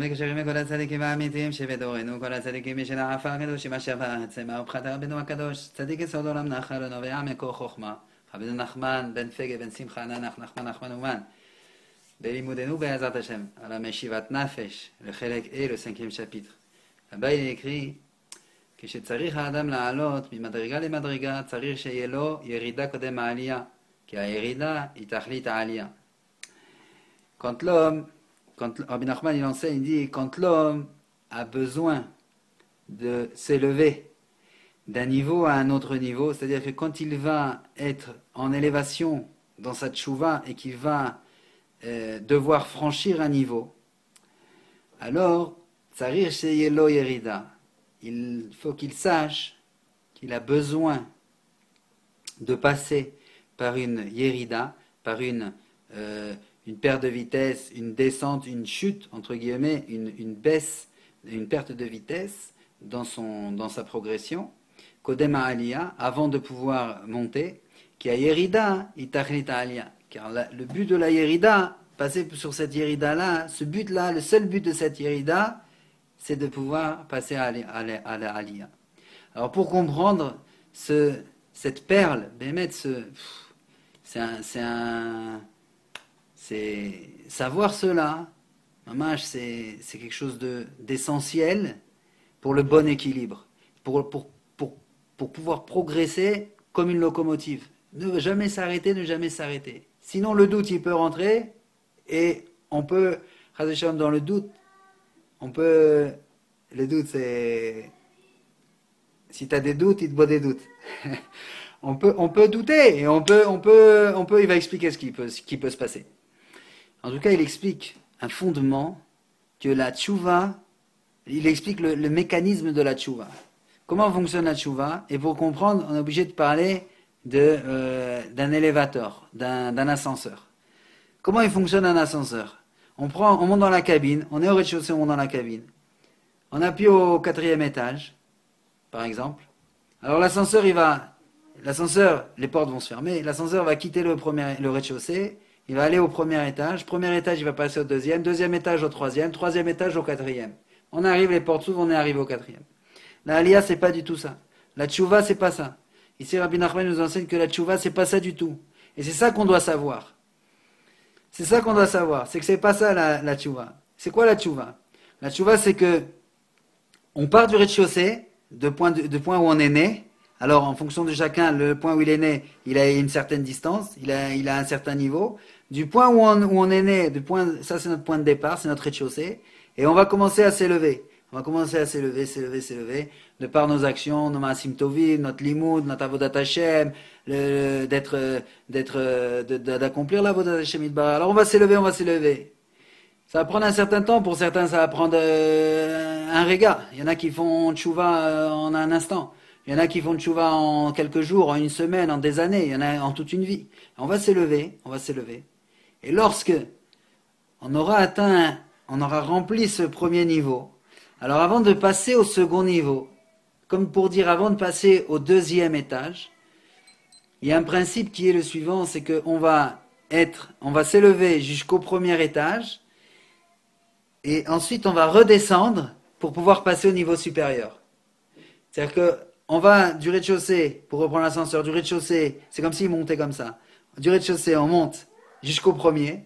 וקשרים לכל הצדיקים האמיתיים שבדורנו, כל הצדיקים משל העפר הקדושים אשר בארצם, ופחת רבנו הקדוש, צדיק יסוד עולם נחל ונובע מקור חוכמה, רבנו נחמן בן פגה בן שמחה ננח נחמן אומן, בלימודנו בעזרת השם, על המשיבת נפש, לחלק A, le cinquième chapitre. Là-bas il est écrit כשצריך האדם לעלות ממדרגה למדרגה, צריך שיהיה לו ירידה קודם העלייה, כי הירידה היא תכלית העלייה. Quand Rabbi Nachman il enseigne, il dit quand l'homme a besoin de s'élever d'un niveau à un autre niveau, c'est-à-dire que quand il va être en élévation dans sa tchouva et qu'il va devoir franchir un niveau, alors tsarir sheyelo yerida, il faut qu'il sache qu'il a besoin de passer par une yerida, par une perte de vitesse, une descente, une chute, entre guillemets, une baisse, une perte de vitesse dans sa progression, Kodem Aliyah, avant de pouvoir monter, qui a Yerida, Itachlita Aliyah. Car le but de la Yerida, passer sur cette Yerida-là, ce but-là, le seul but de cette Yerida, c'est de pouvoir passer à la Aliyah. Alors pour comprendre cette perle, Bémet, c'est savoir cela, mamash, c'est quelque chose d'essentiel pour le bon équilibre, pour pouvoir progresser comme une locomotive. Ne jamais s'arrêter, ne jamais s'arrêter. Sinon le doute il peut rentrer et on peut, dans le doute, le doute c'est, si tu as des doutes, il te boit des doutes. on peut douter et il va expliquer ce qui peut se passer. En tout cas, il explique un fondement que la tchouva, il explique le mécanisme de la tchouva. Comment fonctionne la tchouva? Et pour comprendre, on est obligé de parler d'un élévateur, d'un ascenseur. Comment il fonctionne un ascenseur? On monte dans la cabine, on est au rez-de-chaussée, on monte dans la cabine. On appuie au 4e étage, par exemple. Alors l'ascenseur, les portes vont se fermer, l'ascenseur va quitter le rez-de-chaussée, il va aller au premier étage, il va passer au deuxième étage au troisième étage au 4e. On arrive, les portes s'ouvrent, on est arrivé au 4e. La Aliyah, c'est pas du tout ça. La tchouva, c'est pas ça. Ici, Rabbi Nachman nous enseigne que la tchouva, c'est pas ça du tout. Et c'est ça qu'on doit savoir. C'est ça qu'on doit savoir. C'est que c'est pas ça la tchouva. C'est quoi la tchouva? La tchouva, c'est que on part du rez-de-chaussée, de point où on est né. Alors, en fonction de chacun, le point où il est né, il a une certaine distance, il a un certain niveau. Du point où on est né, ça c'est notre point de départ, c'est notre rez-de-chaussée, et on va commencer à s'élever. On va commencer à s'élever, de par nos actions, nos maasim tovim, notre limoud, notre avodat Hashem, d'accomplir l'avodat Hashem Yitbarach. Alors on va s'élever. Ça va prendre un certain temps, pour certains ça va prendre un réga. Il y en a qui font tchouva en un instant. Il y en a qui font tchouva en quelques jours, en une semaine, en des années. Il y en a en toute une vie. On va s'élever. Et lorsque on aura rempli ce premier niveau, alors avant de passer au second niveau, comme pour dire avant de passer au 2e étage, il y a un principe qui est le suivant, c'est qu'on va s'élever jusqu'au premier étage, et ensuite on va redescendre pour pouvoir passer au niveau supérieur. C'est-à-dire que on va du rez-de-chaussée, pour reprendre l'ascenseur, du rez-de-chaussée, c'est comme s'il montait comme ça. Du rez-de-chaussée, on monte jusqu'au premier.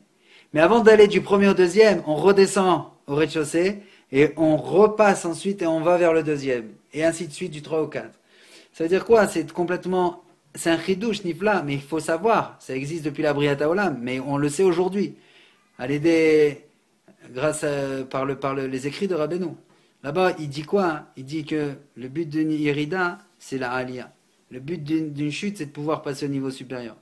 Mais avant d'aller du premier au 2e, on redescend au rez-de-chaussée et on repasse ensuite et on va vers le 2e. Et ainsi de suite du 3 au 4. Ça veut dire quoi? C'est un chidouche nifla, mais il faut savoir. Ça existe depuis la Briata Olam, mais on le sait aujourd'hui. Par les écrits de Rabbeinu. Là-bas, il dit quoi? Il dit que le but d'une Yerida, c'est la Aliyah. Le but d'une chute, c'est de pouvoir passer au niveau supérieur.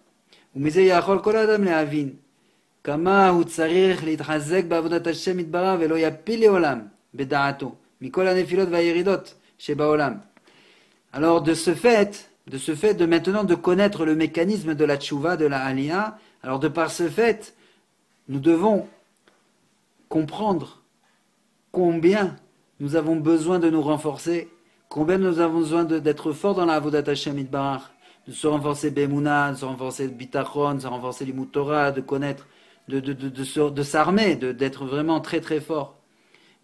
Alors, de ce fait de maintenant de connaître le mécanisme de la tchouva, de la Aliyah, alors de par ce fait, nous devons comprendre combien nous avons besoin de nous renforcer, combien nous avons besoin d'être forts dans la avodat Hashem Yitbarach, de se renforcer Be'emunah, de se renforcer Bitachon, de se renforcer l'Imut Torah, de connaître, de s'armer, d'être vraiment très très fort.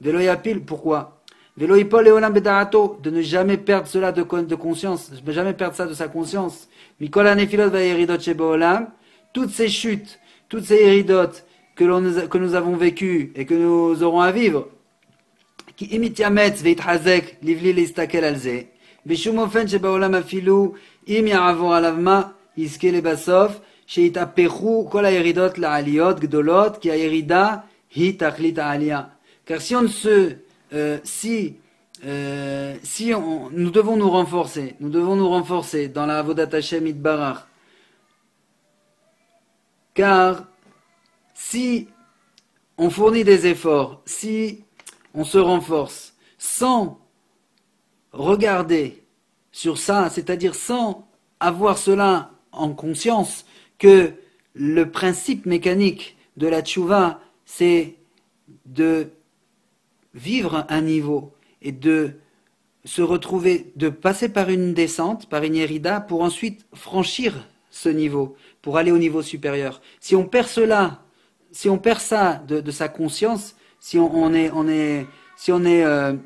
Velo yapil, pourquoi? Velo ipol eolam bedarato, de ne jamais perdre cela de conscience, de ne jamais perdre ça de sa conscience. Mikol hanefilot vayeridot shebolam, toutes ces chutes, toutes ces héridotes que nous avons vécues et que nous aurons à vivre, qui imit yametz veitchazek livli leistakel alze, bishum ofen shebaolam afilu im ya'avor alavma iske lebasof, sheitapechu kol hayeridot la'aliyot gdolot, ki hayerida hi tachlit ha'aliyah. Car si on ne se nous devons nous renforcer dans la Avodat Hashem Itbarach. Car si on fournit des efforts, si on se renforce sans regarder sur ça, c'est-à-dire sans avoir cela en conscience, que le principe mécanique de la tchouva, c'est de vivre un niveau et de se retrouver, de passer par une descente, par une hérida, pour ensuite franchir ce niveau, pour aller au niveau supérieur. Si on perd cela, si on perd ça de sa conscience, si on est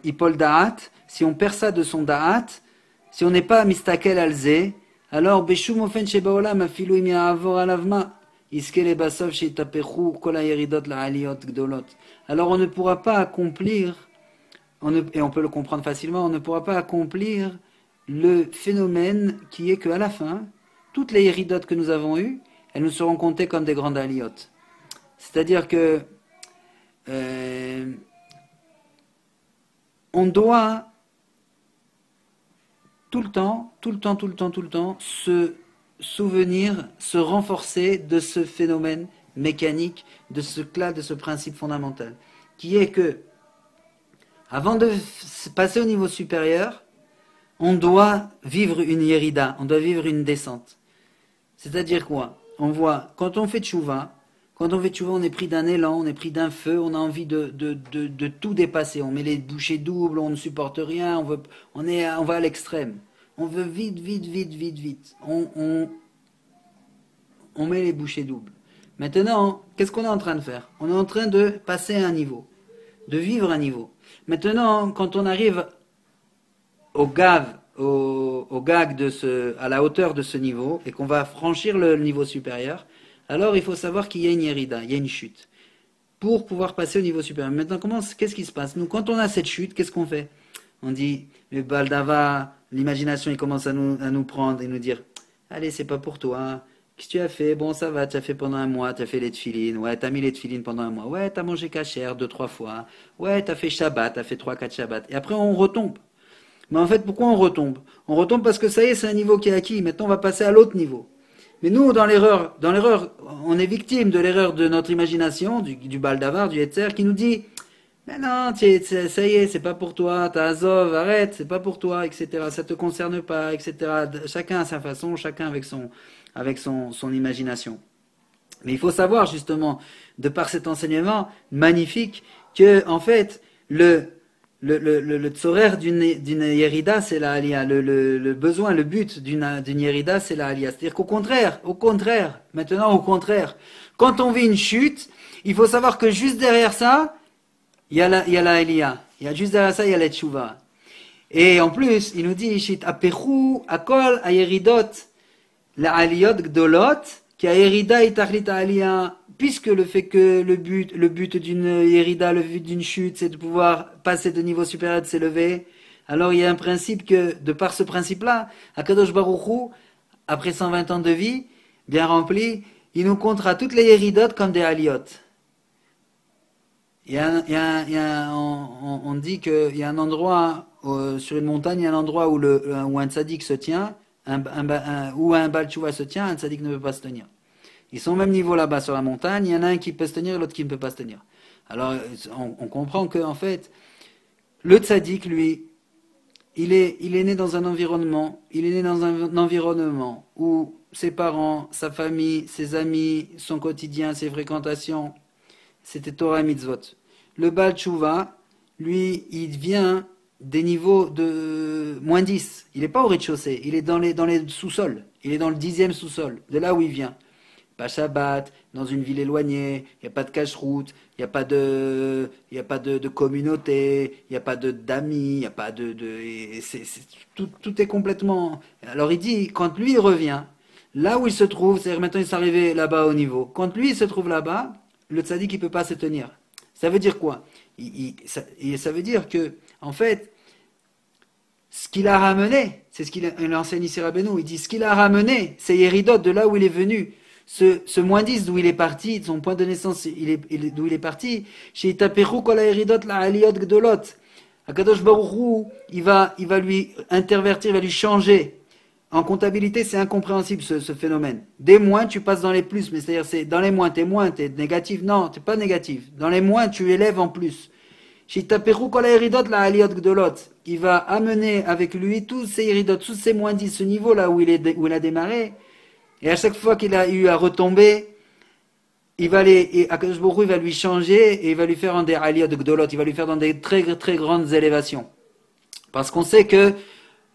Ipol Da'at, si on perd ça de son Da'at, si on n'est pas Mistakel Alze, alors Beshum Ofen Shebaolam Afilu Im Ya'avor Alavma Iske Lebasov Sheitapechu Kol Hayeridot La'aliyot Gdolot. Alors on ne pourra pas accomplir, et on peut le comprendre facilement, on ne pourra pas accomplir le phénomène qui est qu'à la fin, toutes les héridotes que nous avons eues, elles nous seront comptées comme des grandes aliotes. C'est-à-dire que on doit tout le temps, se souvenir, se renforcer de ce phénomène mécanique, de ce principe fondamental, qui est que, avant de passer au niveau supérieur, on doit vivre une yérida, on doit vivre une descente. C'est-à-dire quoi? On voit, quand on fait tchouva, on est pris d'un élan, on est pris d'un feu, on a envie de tout dépasser. On met les bouchées doubles, on ne supporte rien, on va à l'extrême. On veut vite. On met les bouchées doubles. Maintenant, qu'est-ce qu'on est en train de faire? On est en train de passer à un niveau, de vivre un niveau. Maintenant, quand on arrive au gag à la hauteur de ce niveau, et qu'on va franchir le niveau supérieur, alors il faut savoir qu'il y a une hérida, il y a une chute, pour pouvoir passer au niveau supérieur. Maintenant, qu'est-ce qui se passe? Nous, quand on a cette chute, qu'est-ce qu'on fait? On dit, le baldava, l'imagination, il commence à nous prendre et nous dire, allez, c'est pas pour toi. Qu'est-ce que tu as fait? Bon, ça va, tu as fait pendant un mois, tu as fait les tefilines, ouais, tu as mis les tefilines pendant un mois, ouais, tu as mangé kasher 2-3 fois, ouais, tu as fait Shabbat, tu as fait 3-4 Shabbat. Et après, on retombe. Mais en fait, pourquoi on retombe? On retombe parce que ça y est, c'est un niveau qui est acquis. Maintenant, on va passer à l'autre niveau. Mais nous, dans l'erreur, on est victime de l'erreur de notre imagination, du baldavar, du Yetzer, qui nous dit, mais non, ça y est, c'est pas pour toi, t'as Azov, arrête, c'est pas pour toi, etc. Ça te concerne pas, etc. Chacun à sa façon, chacun avec son imagination. Mais il faut savoir, justement, de par cet enseignement magnifique, que, en fait, le tzorer d'une yérida, c'est la aliyah. Le besoin, le but d'une yérida, c'est la aliyah. C'est-à-dire qu'au contraire, quand on vit une chute, il faut savoir que juste derrière ça, il y a la aliyah. Juste derrière ça, il y a la tchouva. Et en plus, il nous dit, shit apechu akol ayeridot la aliyot gdolot, qui a yerida itachlit aliyah. Puisque le fait que le but d'une hérida, le but d'une chute, c'est de pouvoir passer de niveau supérieur, de s'élever, alors il y a un principe que, de par ce principe-là, Akadosh Baruch Hu, après 120 ans de vie, bien rempli, il nous comptera toutes les héridotes comme des aliyot. On dit qu'il y a un endroit, sur une montagne, il y a un endroit où un tzaddik se tient, où un Baal Tshuva se tient, un tzaddik ne peut pas se tenir. Ils sont au même niveau là-bas sur la montagne, il y en a un qui peut se tenir et l'autre qui ne peut pas se tenir. Alors on comprend que en fait, le tzaddik, lui, il est né dans un environnement, où ses parents, sa famille, ses amis, son quotidien, ses fréquentations, c'était Torah et Mitzvot. Le Baal Tshuva, lui, il vient des niveaux de moins 10. Il n'est pas au rez-de-chaussée, il est dans les sous-sols, il est dans le 10e sous-sol, de là où il vient. pas Shabbat, dans une ville éloignée, il n'y a pas de cache-route, il n'y a pas de communauté, il n'y a pas d'amis, il n'y a pas tout est complètement... Alors il dit, quand lui il revient, là où il se trouve, c'est-à-dire maintenant il s'est arrivé là-bas au niveau, quand lui il se trouve là-bas, le tzaddik il peut pas se tenir. Ça veut dire quoi? Ça veut dire que, en fait, ce qu'il a ramené, c'est ce qu'il enseigne ici Rabbeinu, il dit ce qu'il a ramené, c'est Yeridot, de là où il est venu, ce moins 10 d'où il est parti, de son point de naissance d'où il est parti, chez Itaperu kol Yeridot la aliyot gdolot, Akadosh Baruch Hu, il va lui intervertir, il va lui changer. En comptabilité, c'est incompréhensible ce phénomène. Des moins, tu passes dans les plus, mais c'est-à-dire c'est dans les moins, t'es négatif, non, t'es pas négatif. Dans les moins, tu élèves en plus. Shitaperu kol Yeridot la aliyot gdolot. Il va amener avec lui tous ces Yeridot, tous ces moins 10, ce niveau-là où il a démarré. Et à chaque fois qu'il a eu à retomber, Akadosh Baruch Hu, il va lui changer et il va lui faire en des aliyot gdolot, il va lui faire dans des très très grandes élévations. Parce qu'on sait que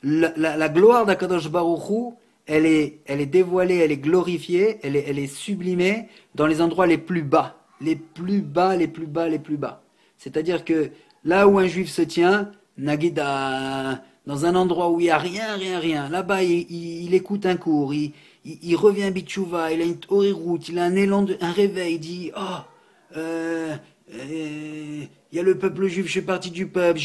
la gloire d'Akadosh Baruch Hu, elle est dévoilée, elle est glorifiée, elle est sublimée dans les endroits les plus bas. Les plus bas, les plus bas, les plus bas. C'est-à-dire que là où un juif se tient, Nagida, dans un endroit où il n'y a rien. Là-bas, il écoute un cours, il revient Bitchouva, il a une route, il a un élan, un réveil, il dit il y a le peuple juif, je suis parti du peuple,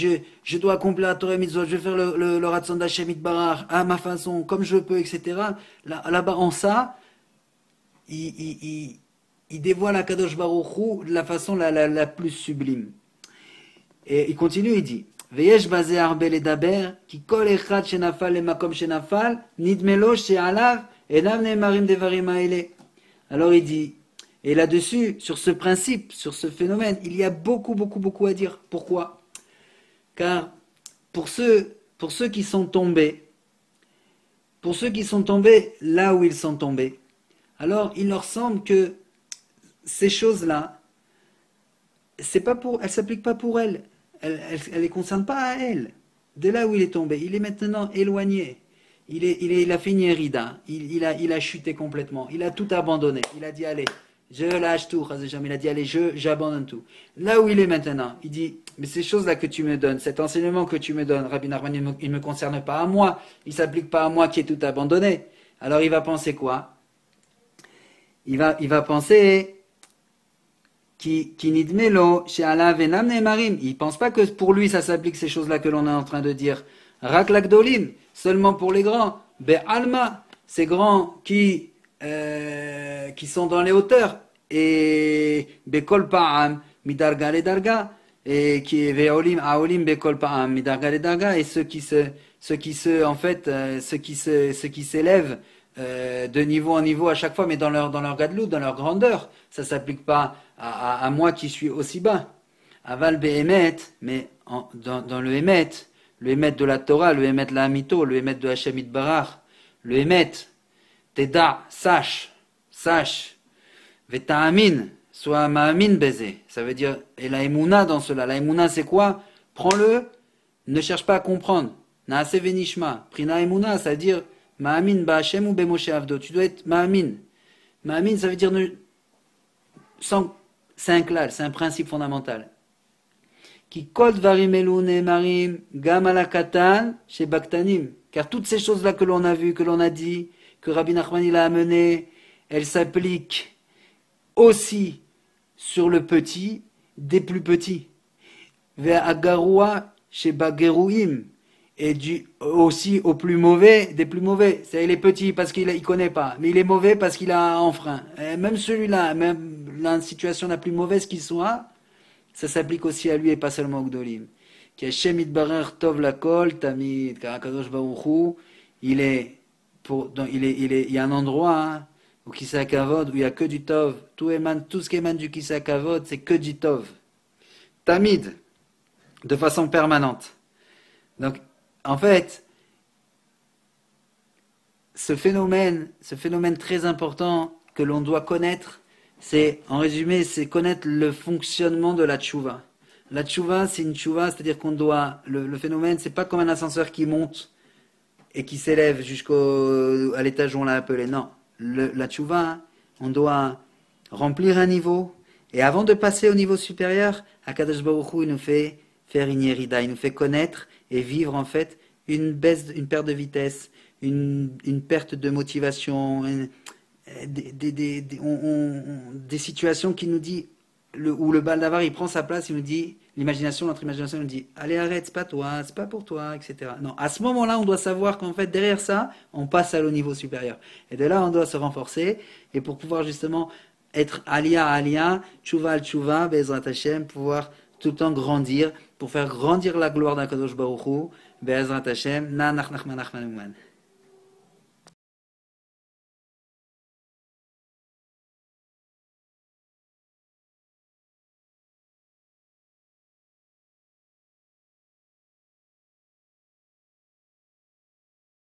je dois accomplir la Torah Mitzvot, je vais faire le Ratzon d'Hashem Yitbarach à ma façon, comme je peux, etc. Là-bas, en ça, il dévoile à Kadosh Baruch Hu de la façon la plus sublime. Et il continue, il dit Veyesh bazeh arbe ledaber, ki kol echad shenafal lemakom shenafal, nidmelo she'alav, enav ne'emarim devarim ha'ele. Alors il dit, et là-dessus, sur ce principe, sur ce phénomène, il y a beaucoup à dire. Pourquoi? Car pour ceux qui sont tombés, là où ils sont tombés, alors il leur semble que ces choses-là, elles s'appliquent pas pour elles. Elles les concernent pas à elles. De là où il est tombé, il est maintenant éloigné. Il a fait une hérida. Il a chuté complètement. Il a tout abandonné. Il a dit allez, je lâche tout. Il a dit allez, j'abandonne tout. Là où il est maintenant, il dit mais ces choses-là que tu me donnes, cet enseignement que tu me donnes, Rabbi Nachman, il ne me concerne pas à moi. Il s'applique pas à moi qui ai tout abandonné. Alors il va penser quoi? Il va penser il pense pas que pour lui ça s'applique ces choses-là que l'on est en train de dire. Rak l'agdolim, seulement pour les grands. Be'alma, ces grands qui sont dans les hauteurs. Et bekol pa'am, midarga le darga. Et qui est ve'olim, aolim, bekol pa'am, midarga le darga. Et ceux qui s'élèvent de niveau en niveau à chaque fois, mais dans leur gadlout, dans leur grandeur. Ça s'applique pas à moi qui suis aussi bas. Aval be'emet, mais dans le emet de la Torah, le emet de la Hamito, le emet de Hashem Yitbarach, le emet, teda, sache, veta'amin, soit ma'amin baiser. Ça veut dire, et la emuna dans cela. La emuna c'est quoi? Prends-le, ne cherche pas à comprendre. Naase venishma, prina emuna, ça veut dire, ma'amin ba'Hashem ou be'Moshe Avdo. Tu dois être ma'amin. Ma'amin, ça veut dire, c'est un klal, c'est un principe fondamental. Qui kol dvarim elu ne'emarim gam ala katan chez baktanim. Car toutes ces choses-là que l'on a vues, que l'on a dit, que Rabbi Nachman il a amené, elles s'appliquent aussi sur le petit des plus petits. Ve'agarua chez bageruim. Et aussi au plus mauvais des plus mauvais. C'est-à-dire il est petit parce qu'il ne connaît pas, mais il est mauvais parce qu'il a enfreint. Et même celui-là, même la situation la plus mauvaise qu'il soit, ça s'applique aussi à lui et pas seulement au Gdolim. Qui Hashem Yitbarer Tov Lakol Tamid, car Akadosh Baruch Hu, il y a un endroit au Kisei Kavod où il n'y a que du Tov. Tout ce qui émane du Kisei Kavod, c'est que du Tov. Tamid, de façon permanente. Donc, en fait, ce phénomène très important que l'on doit connaître, en résumé, c'est connaître le fonctionnement de la tchouva. La tchouva, c'est une tchouva, c'est-à-dire qu'on doit, le phénomène, c'est pas comme un ascenseur qui monte et qui s'élève à l'étage où on l'a appelé. Non, la tchouva, on doit remplir un niveau, et avant de passer au niveau supérieur, Akadosh Baruch Hu, il nous fait faire une yerida, il nous fait connaître et vivre en fait une perte de vitesse, une perte de motivation, des situations qui nous dit, où le Baal Davar il prend sa place, il nous dit, l'imagination, notre imagination nous dit, allez arrête, c'est pas toi, c'est pas pour toi, etc. Non, à ce moment-là, on doit savoir qu'en fait, derrière ça, on passe à le niveau supérieur. Et de là, on doit se renforcer, et pour pouvoir justement être alia à alia, tchouva al tchouva, Be'ezrat Hashem, pouvoir tout le temps grandir, pour faire grandir la gloire d'Akadosh Baruch Hu, Be'ezrat Hashem, na nach nachman nachman uman.